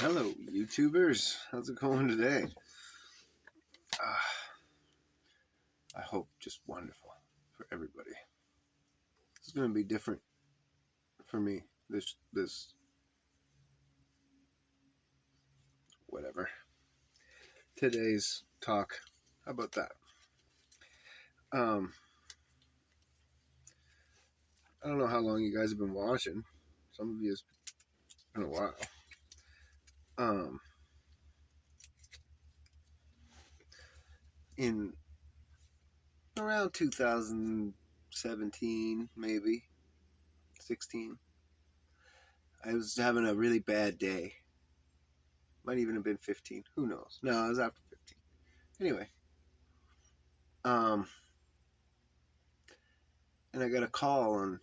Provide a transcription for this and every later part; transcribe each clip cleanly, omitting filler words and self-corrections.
Hello, YouTubers. How's it going today? I hope just wonderful for everybody. It's going to be different for me. This whatever. Today's talk. How about that? I don't know how long you guys have been watching. Some of you it's been a while. In around 2017, maybe 16, I was having a really bad day. Might even have been 15. Who knows? No, it was after 15. Anyway, and I got a call on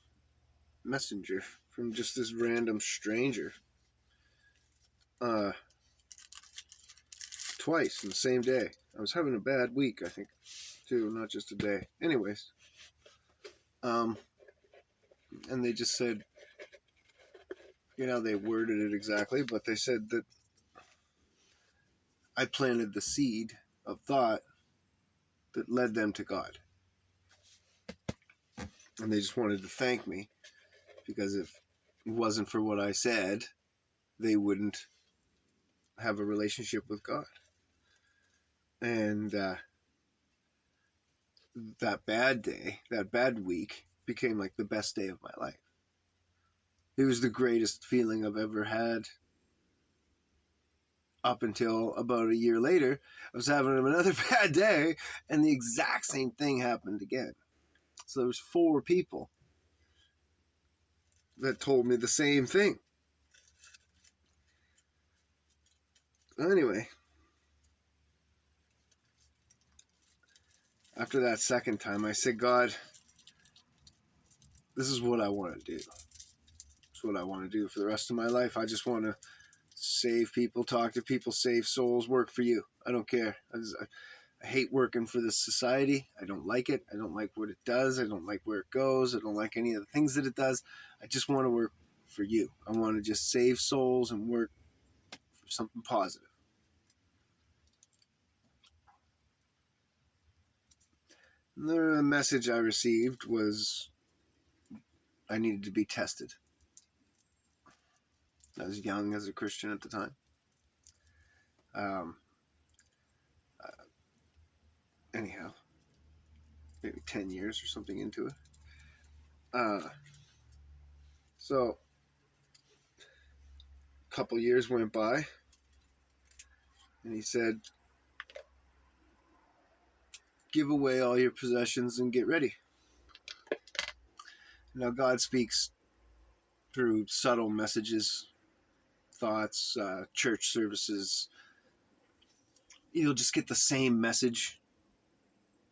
Messenger from just this random stranger. Twice in the same day. I was having a bad week, I think, too, not just a day. Anyways, and they just said, they worded it exactly, but they said that I planted the seed of thought that led them to God. And they just wanted to thank me because if it wasn't for what I said, they wouldn't have a relationship with God. And that bad day, that bad week, became like the best day of my life. It was the greatest feeling I've ever had. Up until about a year later, I was having another bad day, and the exact same thing happened again. So there was 4 people that told me the same thing. Anyway, after that second time, I said, God, this is what I want to do. It's what I want to do for the rest of my life. I just want to save people, talk to people, save souls, work for you. I don't care. I hate working for this society. I don't like it. I don't like what it does. I don't like where it goes. I don't like any of the things that it does. I just want to work for you. I want to just save souls and work for something positive. The message I received was I needed to be tested. I was young as a Christian at the time. Anyhow, maybe 10 years or something into it. So a couple years went by, and he said, give away all your possessions and get ready. Now, God speaks through subtle messages, thoughts, church services. You'll just get the same message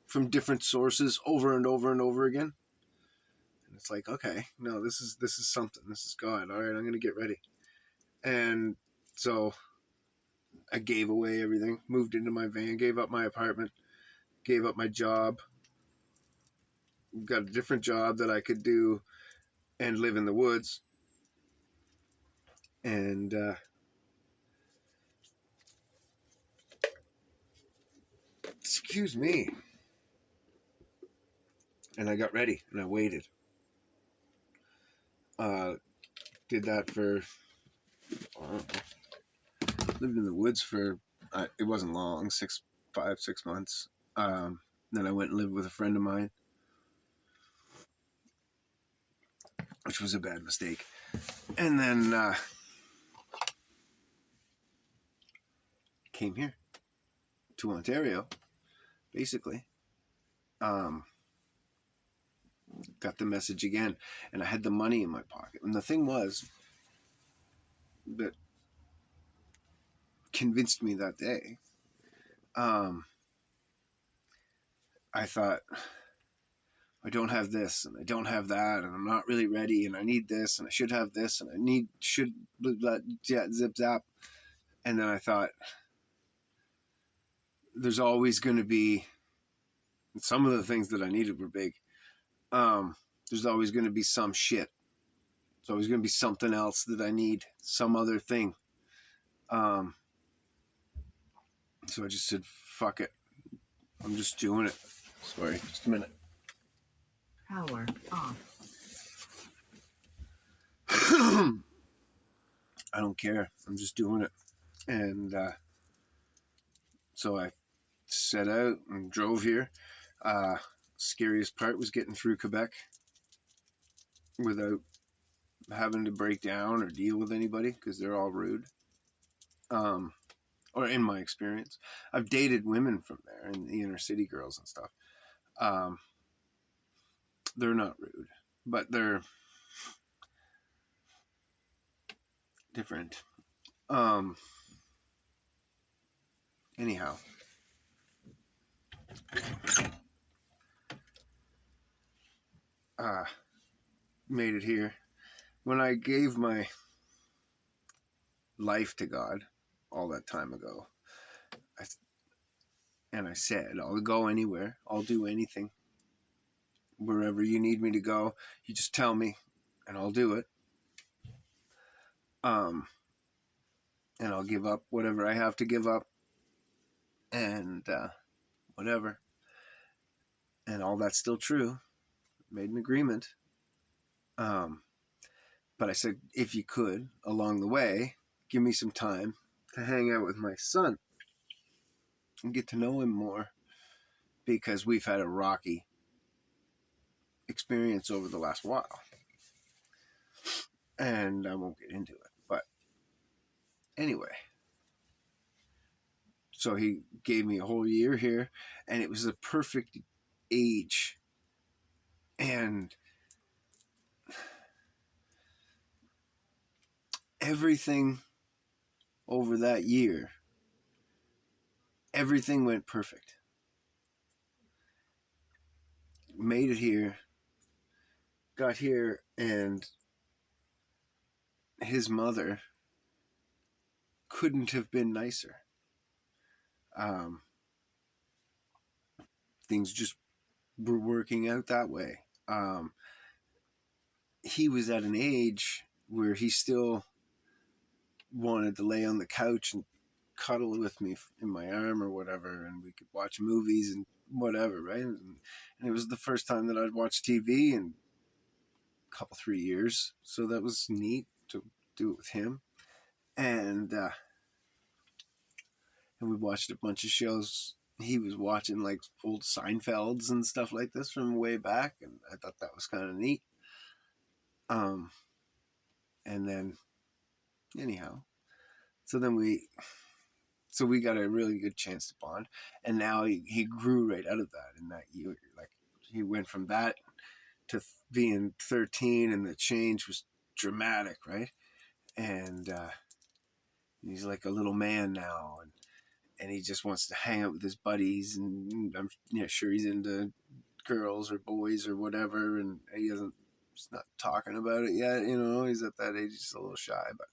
from different sources over and over and over again. And it's like, okay, no, this is something. This is God. All right, I'm going to get ready. And so I gave away everything, moved into my van, gave up my apartment, gave up my job, got a different job that I could do and live in the woods. And excuse me. And I got ready and I waited. Did that for, I don't know, lived in the woods for, it wasn't long, 6 months. Then I went and lived with a friend of mine, which was a bad mistake. And then came here to Ontario, basically. Got the message again, and I had the money in my pocket. And the thing was that convinced me that day, I thought, I don't have this, and I don't have that, and I'm not really ready, and I need this, and I should have this, and should, blah, blah, zip, zap. And then I thought, there's always going to be, some of the things that I needed were big. There's always going to be some shit. There's always going to be something else that I need, some other thing. Um, so I just said, fuck it. I'm just doing it. Sorry, just a minute. Power off. I don't care. I'm just doing it. And so I set out and drove here. Scariest part was getting through Quebec without having to break down or deal with anybody because they're all rude. Or in my experience, I've dated women from there and the inner city girls and stuff. Um, they're not rude, but they're different. Um, anyhow, uh, made it here. When I gave my life to God all that time ago, I, and I said, I'll go anywhere, I'll do anything. Wherever you need me to go, you just tell me and I'll do it. Um, and I'll give up whatever I have to give up and whatever. And all that's still true. Made an agreement. Um, but I said, if you could, along the way, give me some time to hang out with my son and get to know him more because we've had a rocky experience over the last while. And I won't get into it. But anyway, so he gave me a whole year here, and it was the perfect age. And everything over that year, everything went perfect. Made it here, got here, and his mother couldn't have been nicer. Um, things just were working out that way. He was at an age where he still wanted to lay on the couch and cuddle with me in my arm or whatever, and we could watch movies and whatever, right? And it was the first time that I'd watched TV in a couple 3 years, so that was neat to do it with him. And we watched a bunch of shows. He was watching like old Seinfelds and stuff like this from way back, and I thought that was kind of neat. Um, and then anyhow, so then we got a really good chance to bond, and now he grew right out of that in that year. Like he went from that to being 13, and the change was dramatic, right? And he's like a little man now, and he just wants to hang out with his buddies, and I'm sure he's into girls or boys or whatever, and he's not talking about it yet. He's at that age, he's a little shy, but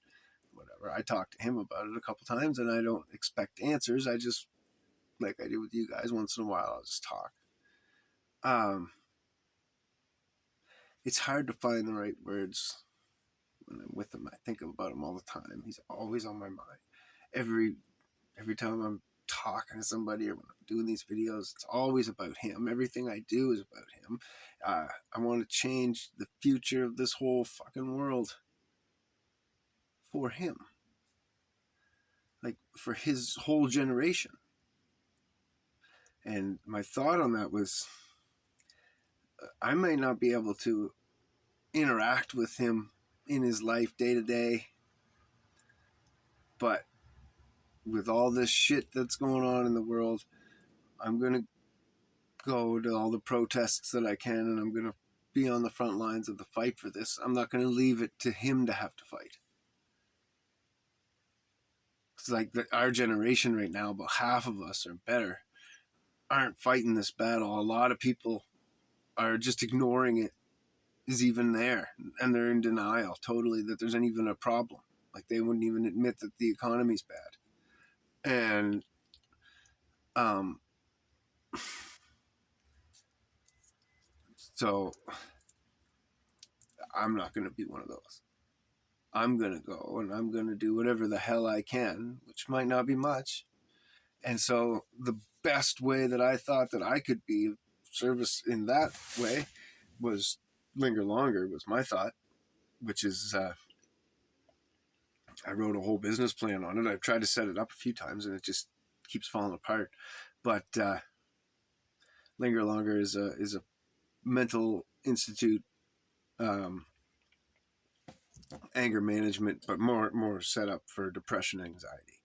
whatever. I talked to him about it a couple times, and I don't expect answers. I just, like I do with you guys, once in a while I'll just talk. It's hard to find the right words when I'm with him. I think about him all the time. He's always on my mind. Every time I'm talking to somebody or when I'm doing these videos, it's always about him. Everything I do is about him. I want to change the future of this whole fucking world for him, like for his whole generation. And my thought on that was, I might not be able to interact with him in his life day to day, but with all this shit that's going on in the world, I'm going to go to all the protests that I can, and I'm going to be on the front lines of the fight for this. I'm not going to leave it to him to have to fight. It's like our generation right now, about half of us or better aren't fighting this battle. A lot of people are just ignoring it is even there, and they're in denial totally that there's even a problem. Like they wouldn't even admit that the economy's bad. And so I'm not going to be one of those. I'm going to go and I'm going to do whatever the hell I can, which might not be much. And so the best way that I thought that I could be of service in that way was linger longer, was my thought, which is I wrote a whole business plan on it. I've tried to set it up a few times and it just keeps falling apart. But linger longer is a mental institute, um, anger management, but more set up for depression, anxiety.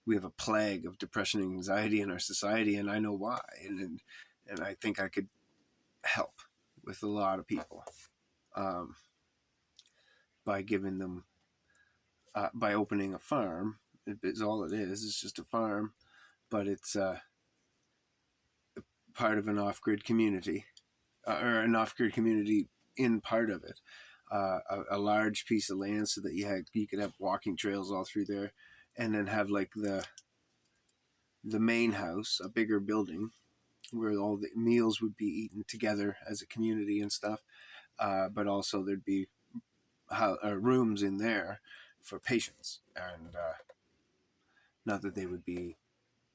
We have a plague of depression and anxiety in our society, and I know why. And I think I could help with a lot of people, um, by giving them, by opening a farm. It's all it is. It's just a farm, but it's part of an off-grid community, or an off-grid community in part of it. A large piece of land so that you could have walking trails all through there, and then have like the main house, a bigger building where all the meals would be eaten together as a community and stuff. But also there'd be rooms in there for patients, and not that they would be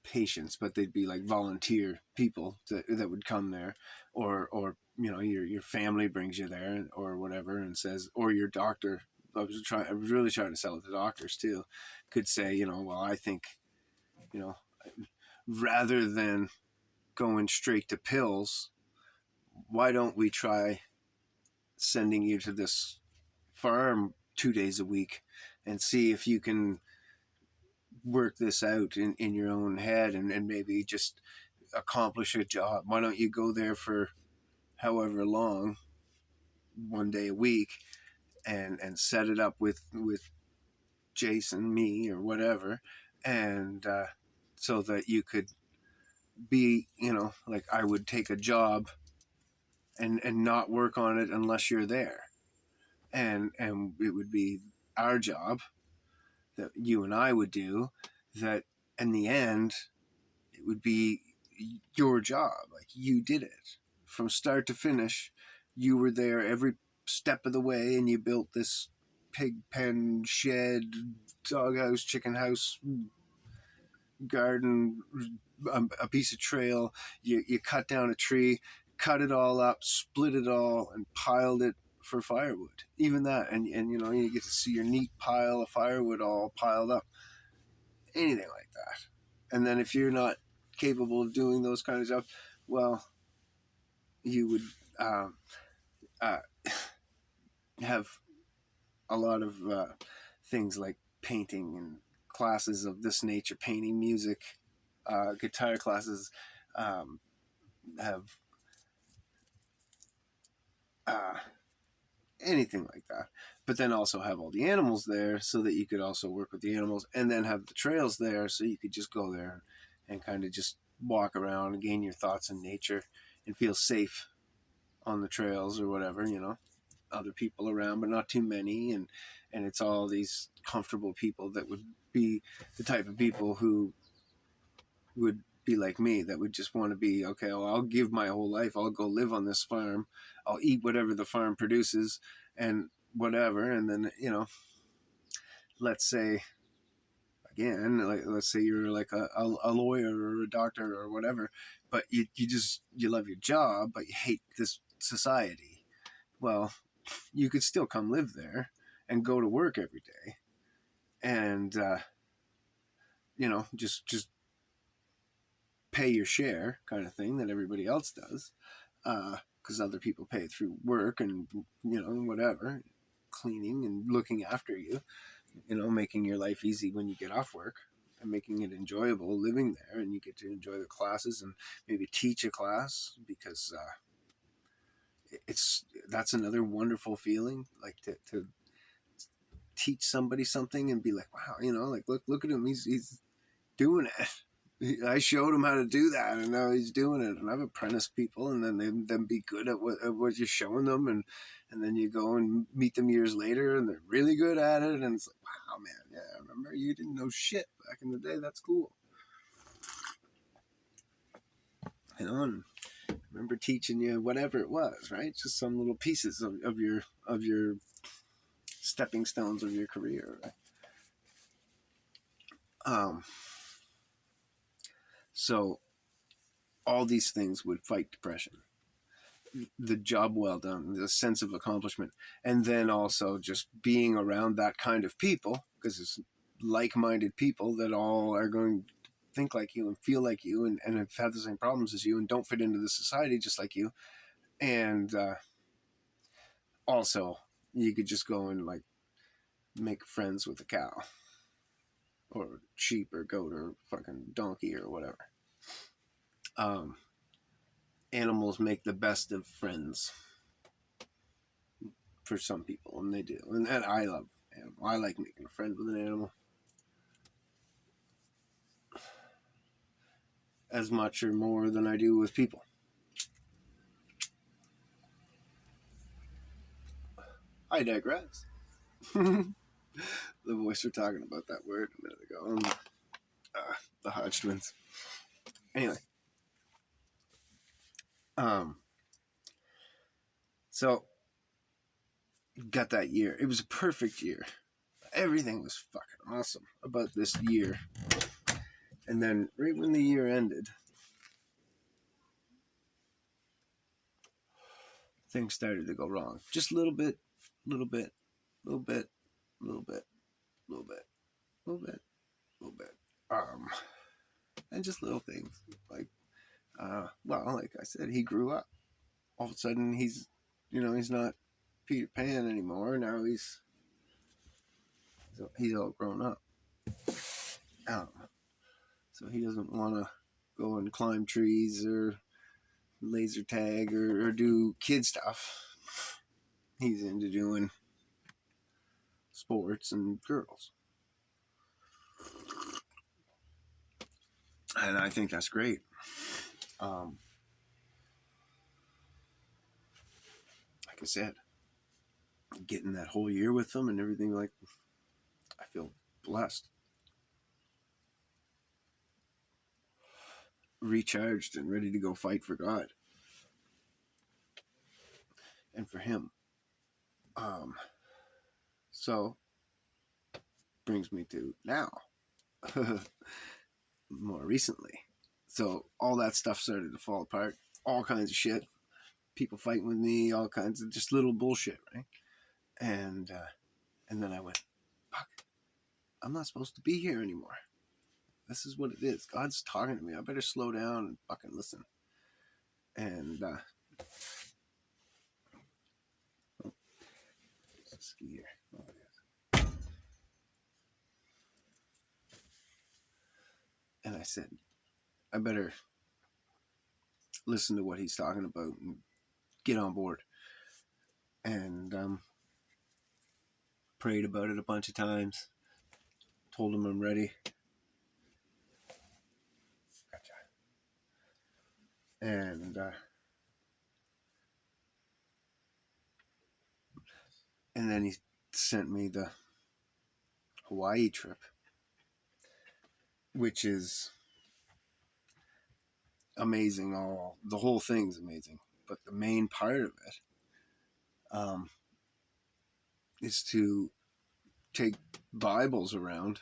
patients, but they'd be like volunteer people that would come there, or your family brings you there or whatever and says, or your doctor. I was really trying to sell it to doctors too. Could say, well, I think, you know, rather than going straight to pills, why don't we try sending you to this farm 2 days a week and see if you can work this out in your own head, and maybe just accomplish a job. Why don't you go there for however long, 1 day a week, and set it up with Jason, me, or whatever, and so that you could be, like I would take a job and not work on it unless you're there, and it would be our job that you and I would do, that in the end it would be your job. Like, you did it from start to finish. You were there every step of the way, and you built this pig pen, shed, doghouse, chicken house, garden, a piece of trail. You cut down a tree, cut it all up, split it all, and piled it for firewood. Even that, and you get to see your neat pile of firewood all piled up. Anything like that. And then if you're not capable of doing those kind of stuff, well, you would uh, have a lot of things like painting and classes of this nature, painting, music, guitar classes, have uh, anything like that. But then also have all the animals there so that you could also work with the animals, and then have the trails there so you could just go there and kind of just walk around and gain your thoughts in nature and feel safe on the trails or whatever, other people around, but not too many. And it's all these comfortable people that would be the type of people who would be like me, that would just want to be, okay, well, I'll give my whole life. I'll go live on this farm. I'll eat whatever the farm produces and whatever. And then, let's say, again, like, let's say you're like a lawyer or a doctor or whatever, but you love your job, but you hate this society. Well, you could still come live there and go to work every day, and just pay your share, kind of thing, that everybody else does, because other people pay through work and whatever, cleaning and looking after you, making your life easy when you get off work, and making it enjoyable living there, and you get to enjoy the classes and maybe teach a class, because that's another wonderful feeling, like to teach somebody something and be like, wow, like, look at him, he's doing it. I showed him how to do that, and now he's doing it. And I've apprenticed people, and then them be good at what you're showing them, and then you go and meet them years later, and they're really good at it, and it's like, wow, man, yeah, I remember you didn't know shit back in the day. That's cool. And I remember teaching you whatever it was, right? Just some little pieces of your stepping stones of your career. Right? So all these things would fight depression. The job well done, the sense of accomplishment, and then also just being around that kind of people, because it's like-minded people that all are going to think like you and feel like you and have had the same problems as you and don't fit into the society just like you. And also, you could just go and like make friends with a cow or sheep or goat or fucking donkey or whatever. Animals make the best of friends for some people, and they do. And I love animal. I like making a friend with an animal as much or more than I do with people. I digress. The voice we're talking about that word a minute ago. The Hodge twins. Anyway, so got that year. It was a perfect year. Everything was fucking awesome about this year. And then right when the year ended, things started to go wrong. Just a little bit, little bit, little bit, little bit, little bit, little bit, little bit. And just little things like, well, like I said, he grew up. All of a sudden, he's not Peter Pan anymore. Now he's all grown up. So he doesn't want to go and climb trees or laser tag or do kid stuff. He's into doing sports and girls. And I think that's great. Like I said, getting that whole year with them and everything, like, I feel blessed. Recharged and ready to go fight for God. And for him. So, brings me to now. More recently. So, all that stuff started to fall apart. All kinds of shit. People fighting with me, all kinds of just little bullshit, right? And then I went, fuck, I'm not supposed to be here anymore. This is what it is. God's talking to me. I better slow down and fucking listen. And skier. Oh, it is. And I said, I better listen to what he's talking about and get on board. And prayed about it a bunch of times. Told him I'm ready. Gotcha. And then he sent me the Hawaii trip, which is amazing. The whole thing's amazing, but the main part of it is to take Bibles around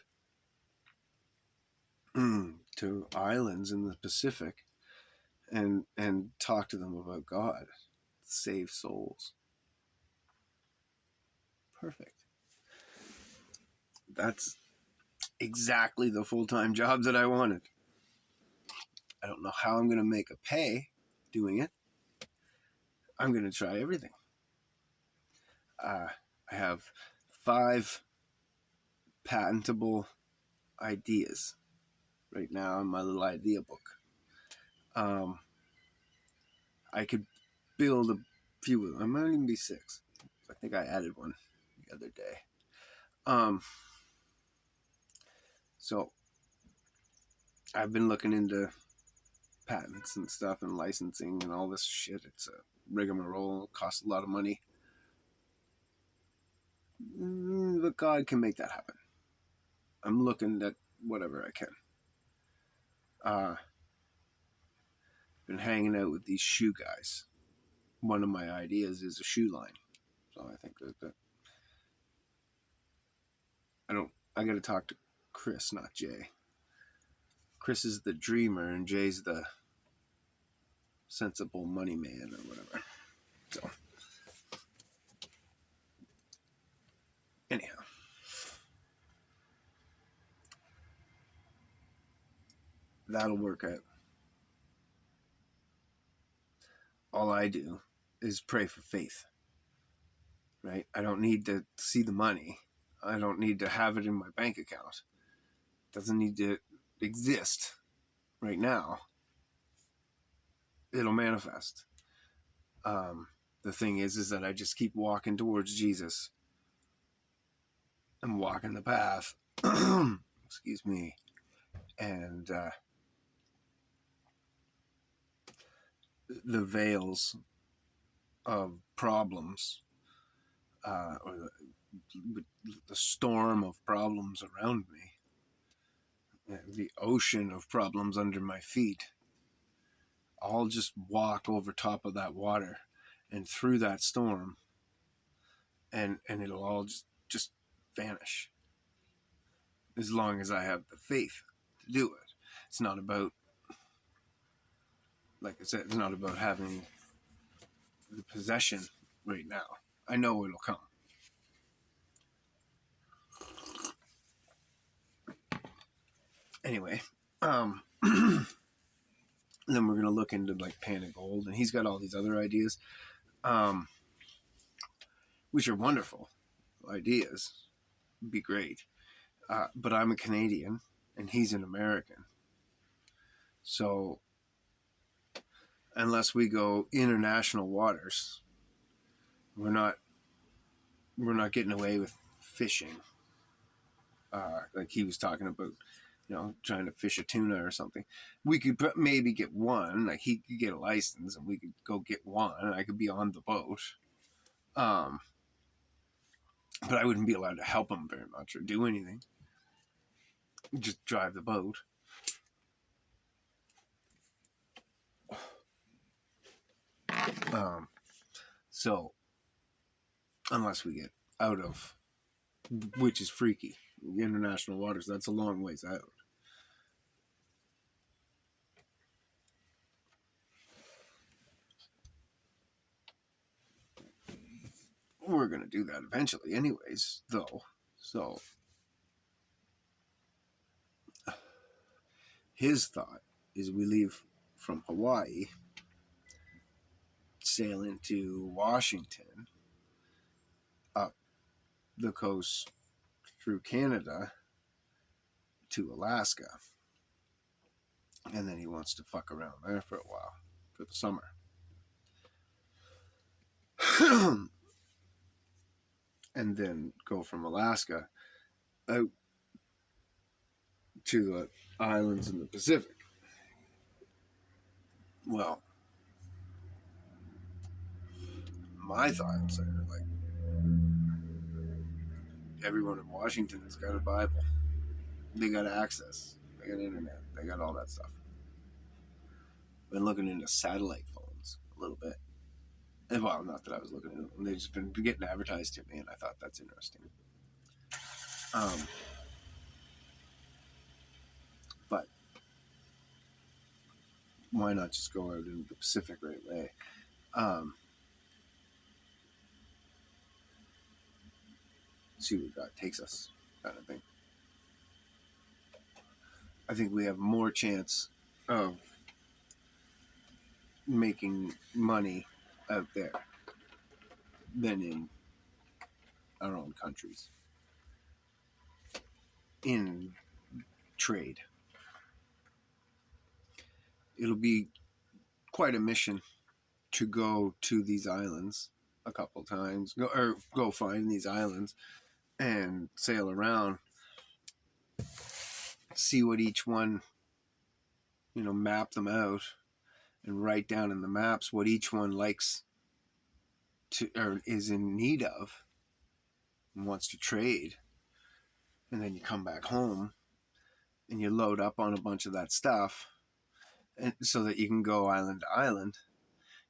to islands in the Pacific and talk to them about God, save souls. Perfect. That's exactly the full-time job that I wanted. I don't know how I'm going to make a pay doing it. I'm going to try everything. I have 5 patentable ideas right now in my little idea book. I could build a few of them. I might even be 6. I think I added one the other day. So I've been looking into patents and stuff and licensing and all this shit. It's a rigmarole. It costs a lot of money. But God can make that happen. I'm looking at whatever I can. Been hanging out with these shoe guys. One of my ideas is a shoe line. So I think that I got to talk to Chris, not Jay. Chris is the dreamer and Jay's the sensible money man or whatever. So, anyhow. That'll work out. All I do is pray for faith, right? I don't need to see the money. I don't need to have it in my bank account. It doesn't need to exist right now. It'll manifest. The thing is that I just keep walking towards Jesus and walking the path. Excuse me. And the veils of problems or the storm of problems around me, the ocean of problems under my feet, I'll just walk over top of that water and through that storm, and it'll all just vanish as long as I have the faith to do it. It's not about, like I said, it's not about having the possession right now. I know it'll come. Anyway, then we're gonna look into like Pan of Gold, and he's got all these other ideas, which are wonderful ideas. Would be great, but I'm a Canadian and he's an American, so unless we go international waters, we're not getting away with fishing. Like he was talking about, trying to fish a tuna or something. We could maybe get one. Like he could get a license, and we could go get one, and I could be on the boat. But I wouldn't be allowed to help him very much or do anything. Just drive the boat. So unless we get out of, which is freaky, international waters, that's a long ways out. We're going to do that eventually anyways, though. So his thought is we leave from Hawaii, sail into Washington, up the coast through Canada to Alaska, and then he wants to fuck around there for a while for the summer. And then go from Alaska out to the islands in the Pacific. Well, my thoughts are like, everyone in Washington has got a Bible. They got access. They got internet. They got all that stuff. Been looking into satellite phones a little bit. And, well, not that I was looking into them. They've just been getting advertised to me, and I thought that's interesting. But why not just go out into the Pacific right away? See where God takes us, kind of thing. I think we have more chance of making money out there than in our own countries in trade. It'll be quite a mission to go to these islands a couple times, go find these islands and sail around, see what each one, map them out and write down in the maps what each one likes to, or is in need of and wants to trade. And then you come back home and you load up on a bunch of that stuff, and so that you can go island to island,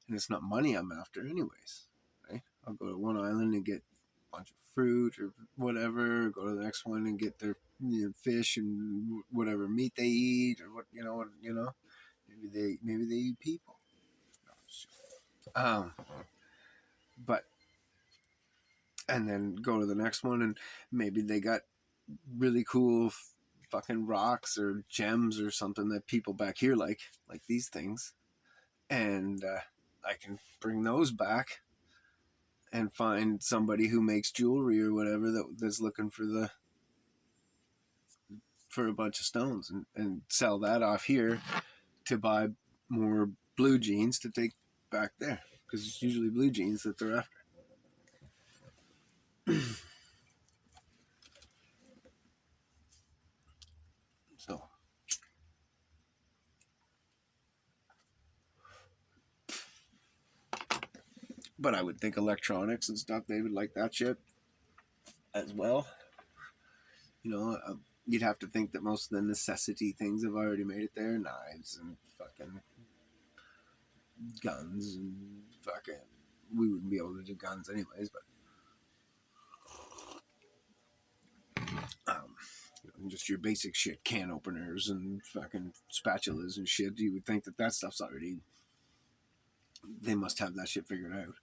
and it's not money I'm after anyways, right? I'll go to one island and get bunch of fruit or whatever. Go to the next one and get their fish and whatever meat they eat, or what maybe they eat people. Um, but and then go to the next one and maybe they got really cool fucking rocks or gems or something that people back here like these things, and I can bring those back and find somebody who makes jewelry or whatever that's looking for a bunch of stones, and sell that off here to buy more blue jeans to take back there, because it's usually blue jeans that they're after. So, but I would think electronics and stuff, they would like that shit as well. You'd have to think that most of the necessity things have already made it there. Knives and fucking guns and fucking... We wouldn't be able to do guns anyways, but... just your basic shit, can openers and fucking spatulas and shit. You would think that stuff's already... They must have that shit figured out.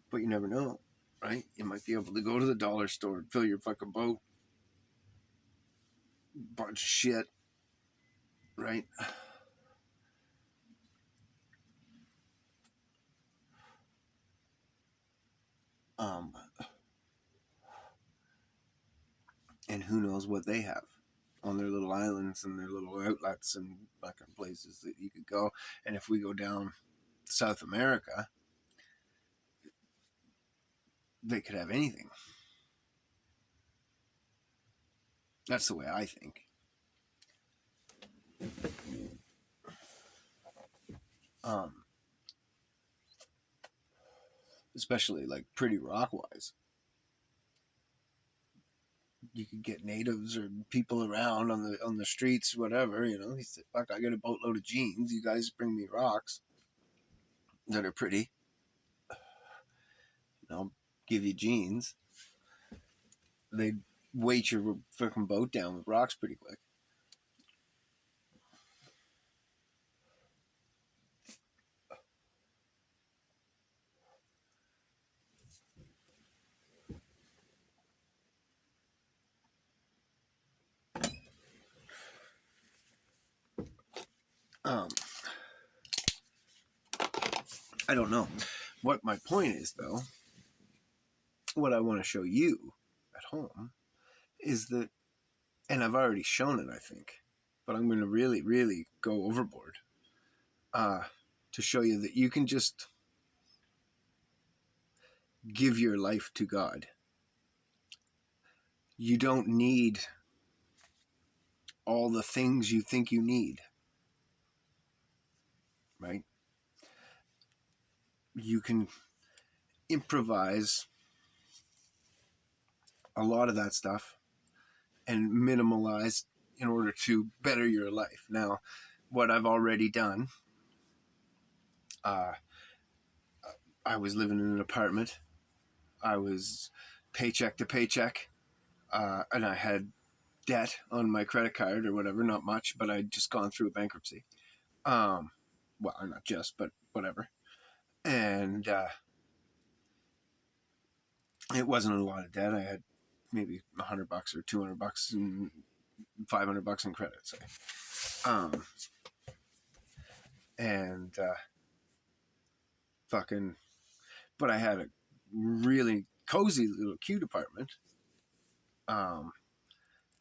But you never know, right? You might be able to go to the dollar store and fill your fucking boat. Bunch of shit, right? And who knows what they have on their little islands and their little outlets and fucking places that you could go. And if we go down South America, they could have anything. That's the way I think. Especially like pretty rock wise. You could get natives or people around on the streets, whatever. He said, "Fuck, I got a boatload of jeans. You guys bring me rocks that are pretty. I'll give you jeans." They'd weight your fucking boat down with rocks pretty quick. I don't know. What my point is, though, what I want to show you at home is that, and I've already shown it, I think, but I'm going to really, really go overboard to show you that you can just give your life to God. You don't need all the things you think you need, right? You can improvise a lot of that stuff and minimalize in order to better your life. Now, what I've already done, I was living in an apartment. I was paycheck to paycheck, and I had debt on my credit card or whatever, not much, but I'd just gone through a bankruptcy. Well, not just, but whatever. And it wasn't a lot of debt. I had maybe $100 or $200 and $500 in credit, say. And fucking, but I had a really cozy little cute apartment,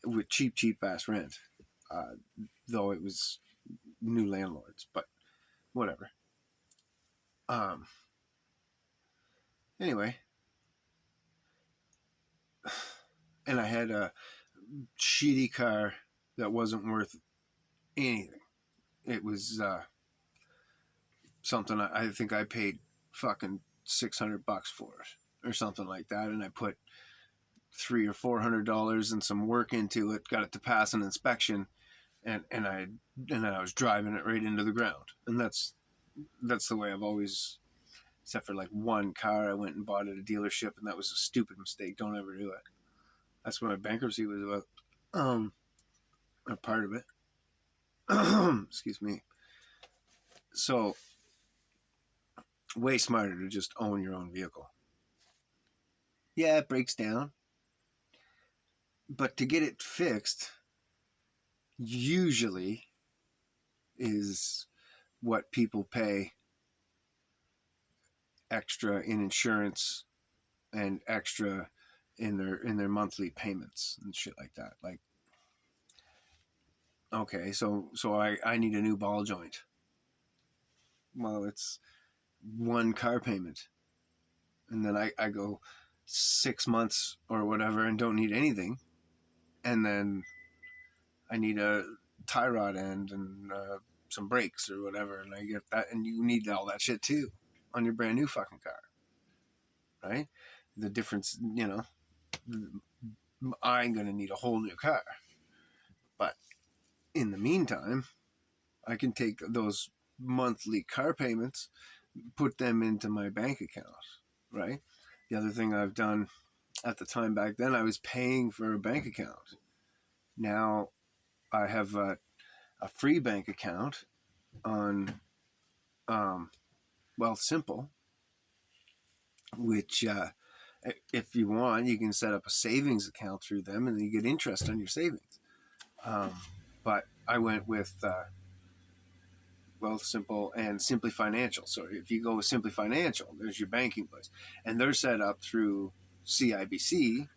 with cheap ass rent, though it was new landlords, but whatever. Anyway, and I had a shitty car that wasn't worth anything. It was something I think I paid fucking $600 for it or something like that, and I put $300 or $400 and some work into it, got it to pass an inspection, and I was driving it right into the ground. And that's the way I've always except for like one car I went and bought at a dealership, and that was a stupid mistake. Don't ever do it. That's what my bankruptcy was about. A part of it. Excuse me. So, way smarter to just own your own vehicle. Yeah, it breaks down. But to get it fixed, usually is what people pay extra in insurance and extra in their monthly payments and shit like that. Like, okay, so I need a new ball joint. Well, it's one car payment, and then I go 6 months or whatever and don't need anything, and then I need a tie rod end and some brakes or whatever, and I get that, and you need all that shit too on your brand new fucking car, right? The difference, I'm gonna need a whole new car, but in the meantime, I can take those monthly car payments, put them into my bank account, right? The other thing I've done at the time back then, I was paying for a bank account. Now I have a free bank account on Wealthsimple, which if you want, you can set up a savings account through them, and you get interest on your savings. But I went with Wealthsimple and Simply Financial. So if you go with Simply Financial, there's your banking place, and they're set up through CIBC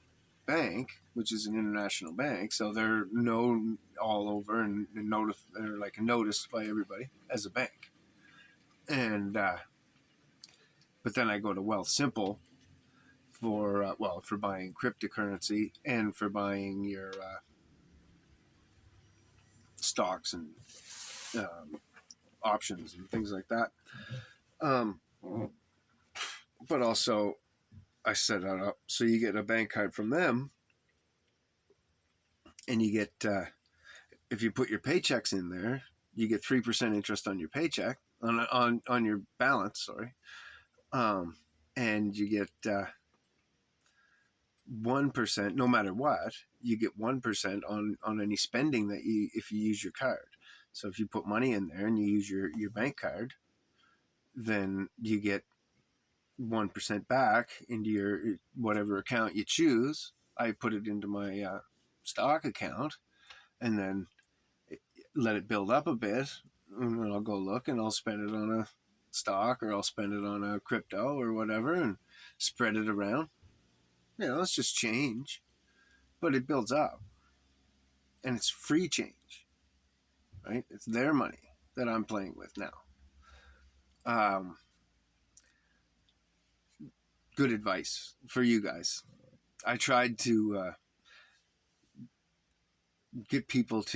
Bank, which is an international bank, so they're known all over and they're like noticed by everybody as a bank. And but then I go to Wealthsimple for for buying cryptocurrency and for buying your stocks and options and things like that. But also, I set that up so you get a bank card from them, and you get if you put your paychecks in there, you get 3% interest on your paycheck on your balance. Sorry, and you get 1%. No matter what, you get 1% on any spending that you if you use your card. So if you put money in there and you use your bank card, then you get 1% back into your whatever account you choose. I put it into my stock account, and then let it build up a bit, and then I'll go look and I'll spend it on a stock, or I'll spend it on a crypto or whatever, and spread it around. It's just change, but it builds up, and it's free change, right? It's their money that I'm playing with now. Good advice for you guys. I tried to get people to